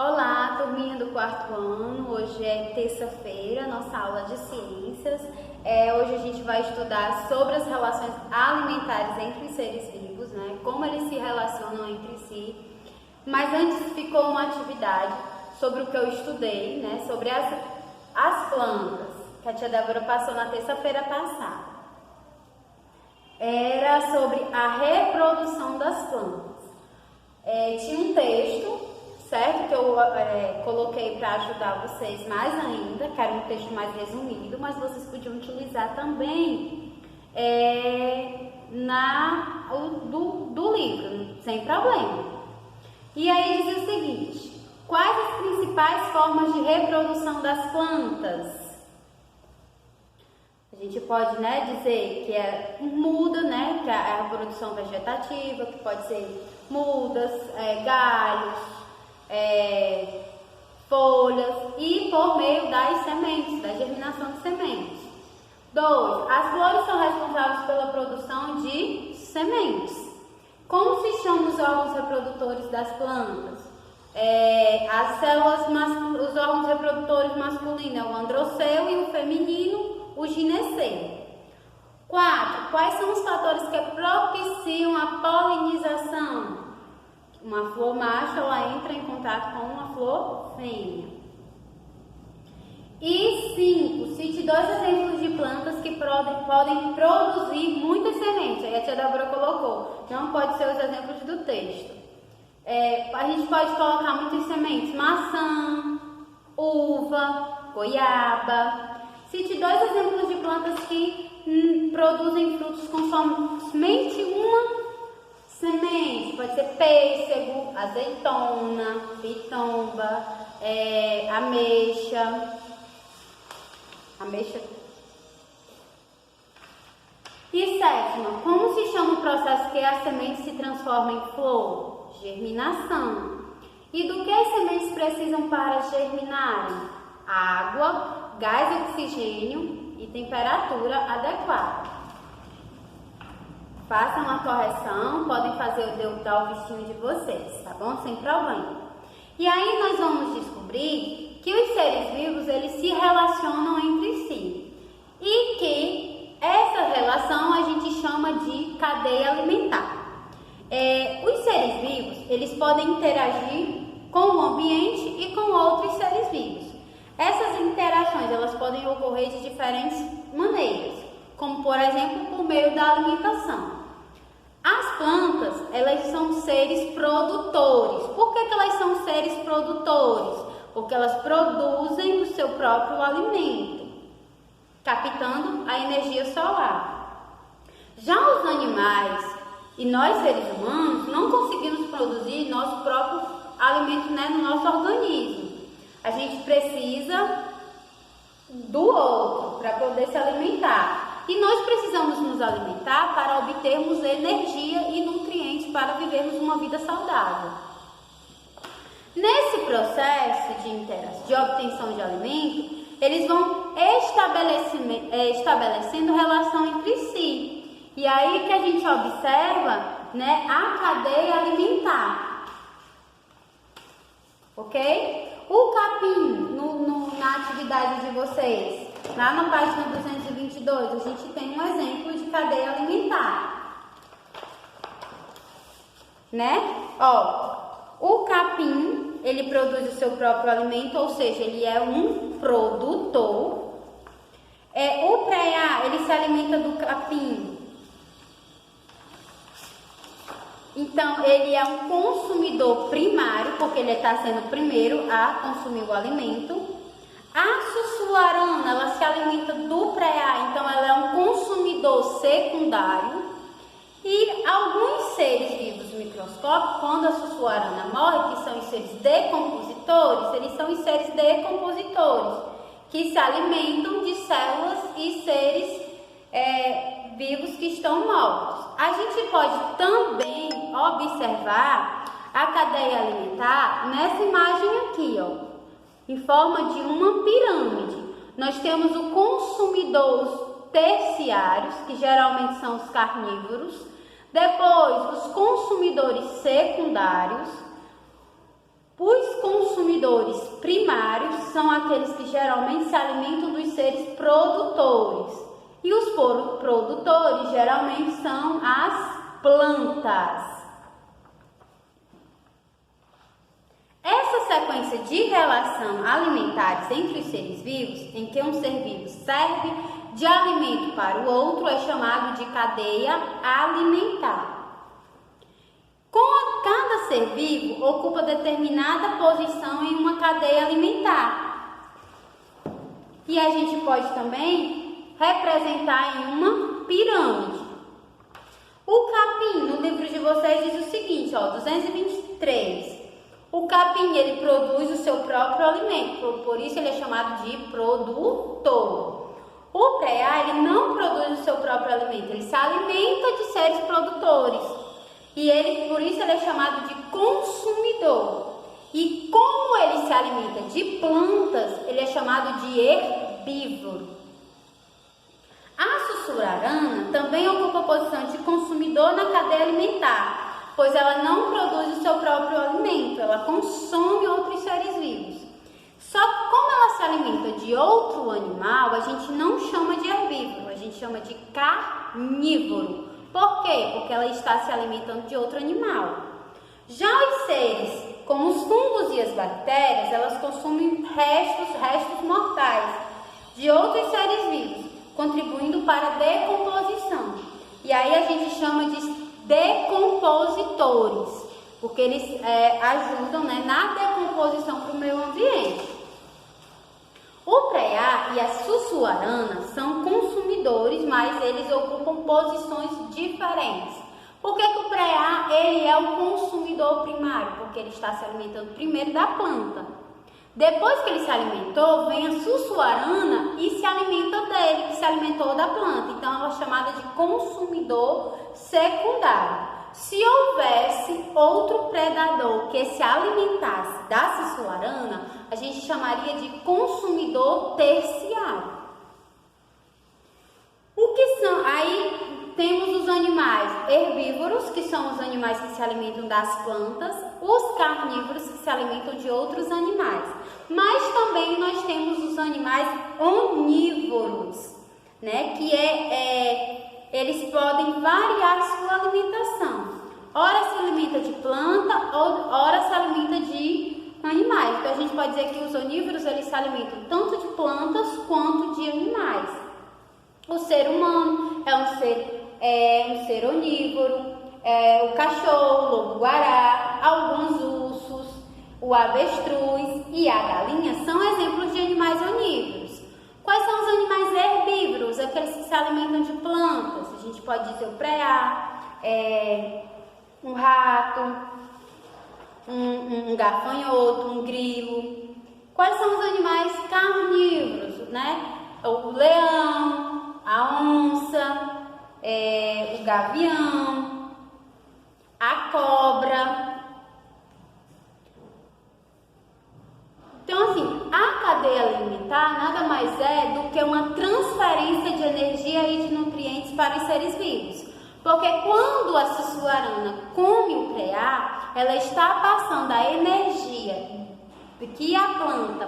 Olá, turminha do quarto ano. Hoje é terça-feira, nossa aula de ciências. Hoje a gente vai estudar sobre as relações alimentares entre os seres vivos, né? Como eles se relacionam entre si. Mas antes ficou uma atividade sobre o que eu estudei, né? Sobre as plantas, que a tia Débora passou na terça-feira passada. Era sobre a reprodução das plantas. Tinha um texto, certo? Que eu coloquei para ajudar vocês mais ainda, que era um texto mais resumido, mas vocês podiam utilizar também do livro, sem problema. E aí diz o seguinte: quais as principais formas de reprodução das plantas? A gente pode, dizer que é muda, que é a reprodução vegetativa, que pode ser mudas, galhos, folhas e por meio das sementes, da germinação de sementes. 2. As flores são responsáveis pela produção de sementes. Como se chamam os órgãos reprodutores das plantas? As células, os órgãos reprodutores masculinos é o androceu e o feminino, o gineceu. 4. Quais são os fatores que propiciam a polinização? Uma flor macho, ela entra em contato com uma flor fêmea. E 5. Cite 2 exemplos de plantas que podem produzir muitas sementes. Aí a tia Débora colocou. Não pode ser os exemplos do texto. A gente pode colocar muitas sementes. Maçã, uva, goiaba. Cite 2 exemplos de plantas que produzem frutos com somente uma semente. Pode ser pêssego, azeitona, pitomba, ameixa. E 7. Como se chama o processo que a semente se transforma em flor? Germinação. E do que as sementes precisam para germinarem? Água, gás e oxigênio e temperatura adequada. Façam a correção, podem fazer dar o vistinho de vocês, tá bom? Sem problema. E aí nós vamos descobrir que os seres vivos, eles se relacionam entre si. E que essa relação a gente chama de cadeia alimentar. Os seres vivos, eles podem interagir com o ambiente e com outros seres vivos. Essas interações, elas podem ocorrer de diferentes maneiras, como por exemplo, por meio da alimentação. As plantas, elas são seres produtores. Por que elas são seres produtores? Porque elas produzem o seu próprio alimento, captando a energia solar. Já os animais e nós seres humanos não conseguimos produzir nosso próprio alimento, no nosso organismo. A gente precisa do outro para poder se alimentar. E nós precisamos nos alimentar para obtermos energia e nutrientes para vivermos uma vida saudável. Nesse processo de obtenção de alimento, eles vão estabelecendo relação entre si. E aí que a gente observa, a cadeia alimentar. Ok? O capim, na atividade de vocês, lá na página 222, a gente tem um exemplo de cadeia alimentar. O capim, ele produz o seu próprio alimento, ou seja, ele é um produtor. O preá, ele se alimenta do capim. Então, ele é um consumidor primário, porque ele está sendo o primeiro a consumir o alimento. A sussuarana, ela se alimenta do preá, então ela é um consumidor secundário. E alguns seres vivos microscópicos, quando a sussuarana morre, que são os seres decompositores, eles são os seres decompositores, que se alimentam de células e seres vivos que estão mortos. A gente pode também observar a cadeia alimentar nessa imagem aqui, em forma de uma pirâmide. Nós temos o consumidor terciários, que geralmente são os carnívoros, depois os consumidores secundários, os consumidores consumidores primários são aqueles que geralmente se alimentam dos seres produtores. E os produtores geralmente são as plantas. Essa sequência de relação alimentares entre os seres vivos, em que um ser vivo serve de alimento para o outro, é chamado de cadeia alimentar. Cada ser vivo ocupa determinada posição em uma cadeia alimentar. E a gente pode também representar em uma pirâmide. O capim, no livro de vocês, diz o seguinte, 223. O capim, ele produz o seu próprio alimento, por isso ele é chamado de produtor. O preá, ele não produz o seu próprio alimento, ele se alimenta de seres produtores. E por isso ele é chamado de consumidor. E como ele se alimenta de plantas, ele é chamado de herbívoro. A sussurarana também ocupa a posição de consumidor na cadeia alimentar, pois ela não produz o seu próprio alimento, ela consome outros seres vivos. Só que como ela se alimenta de outro animal, a gente não chama de herbívoro, a gente chama de carnívoro. Por quê? Porque ela está se alimentando de outro animal. Já os seres, como os fungos e as bactérias, elas consomem restos mortais de outros seres vivos, contribuindo para a decomposição. E aí a gente chama de decompositores, porque eles ajudam, na decomposição para o meio ambiente. O preá e a sussuarana são consumidores, mas eles ocupam posições diferentes. Por que o preá ele é o consumidor primário? Porque ele está se alimentando primeiro da planta. Depois que ele se alimentou, vem a sussuarana e se alimenta dele, que se alimentou da planta. Então, ela é chamada de consumidor secundário. Se houvesse outro predador que se alimentasse da sussuarana, a gente chamaria de consumidor terciário. O que são? Aí temos os animais herbívoros, que são os animais que se alimentam das plantas, os carnívoros que se alimentam de outros animais. Mas também nós temos os animais onívoros, que eles podem variar sua alimentação. Ora se alimenta de planta, ora se alimenta de animais. Então a gente pode dizer que os onívoros eles se alimentam tanto de plantas quanto de animais. O ser humano é um ser onívoro, o cachorro, o lobo-guará, alguns ursos, o avestruz e a galinha são exemplos de animais onívoros. Quais são os animais herbívoros? Aqueles que se alimentam de plantas. A gente pode dizer o preá, um rato, um gafanhoto, um grilo. Quais são os animais carnívoros, O leão, a onça, o gavião, a cobra. Então, assim, a cadeia alimentar nada mais é do que uma transferência de energia e de nutrientes para os seres vivos. Porque quando a sussuarana come o preá, ela está passando a energia que a planta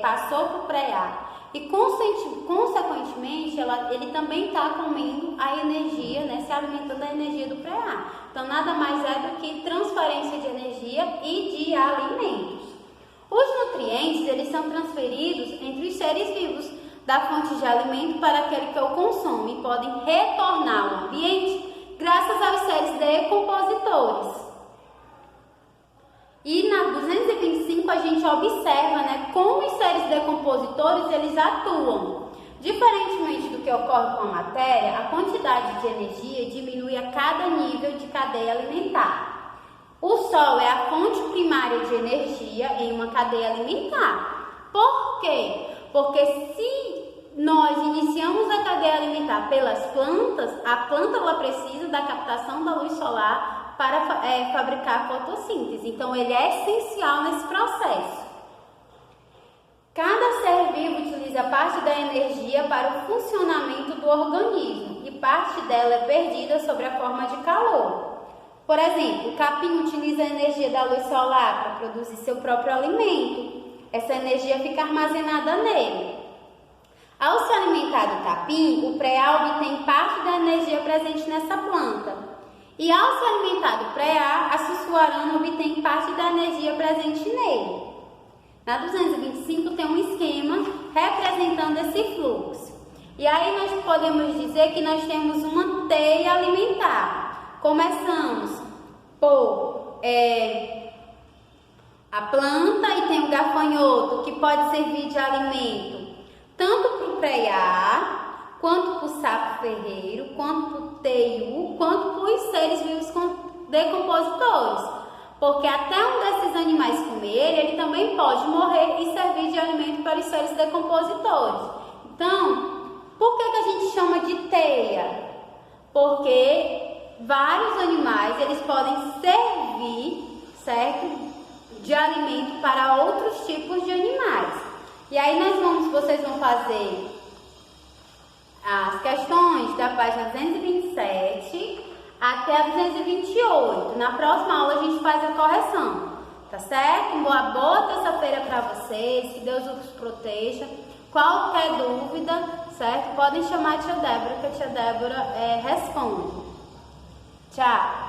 passou para o preá e, consequentemente, ele também está comendo a energia, se alimentando da energia do preá. Então, nada mais é do que transferência de energia e de alimentos. Os nutrientes, eles são transferidos entre os seres vivos, da fonte de alimento para aquele que o consome e podem retornar ao ambiente graças aos seres decompositores. E na 225 a gente observa como os seres decompositores eles atuam. Diferentemente do que ocorre com a matéria, a quantidade de energia diminui a cada nível de cadeia alimentar. O Sol é a fonte primária de energia em uma cadeia alimentar. Por quê? Porque se nós iniciamos a cadeia alimentar pelas plantas, a planta ela precisa da captação da luz solar para fabricar a fotossíntese. Então, ele é essencial nesse processo. Cada ser vivo utiliza parte da energia para o funcionamento do organismo e parte dela é perdida sob a forma de calor. Por exemplo, o capim utiliza a energia da luz solar para produzir seu próprio alimento. Essa energia fica armazenada nele. Ao se alimentar do capim, o preá obtém parte da energia presente nessa planta. E ao se alimentar do preá, a sussuarana obtém parte da energia presente nele. Na 225 tem um esquema representando esse fluxo. E aí nós podemos dizer que nós temos uma teia alimentar. Começamos por a planta e tem o gafanhoto, que pode servir de alimento tanto para o preá, quanto para o sapo ferreiro, quanto para o teiu, quanto para os seres vivos decompositores. Porque até um desses animais comer, ele também pode morrer e servir de alimento para os seres decompositores. Então, por que a gente chama de teia? Porque vários animais, eles podem servir, certo? De alimento para outros tipos de animais. E aí vocês vão fazer as questões da página 227 até a 228. Na próxima aula a gente faz a correção, tá certo? Uma boa terça-feira para vocês, que Deus os proteja. Qualquer dúvida, certo? Podem chamar a tia Débora, que a tia Débora responde. Tchau!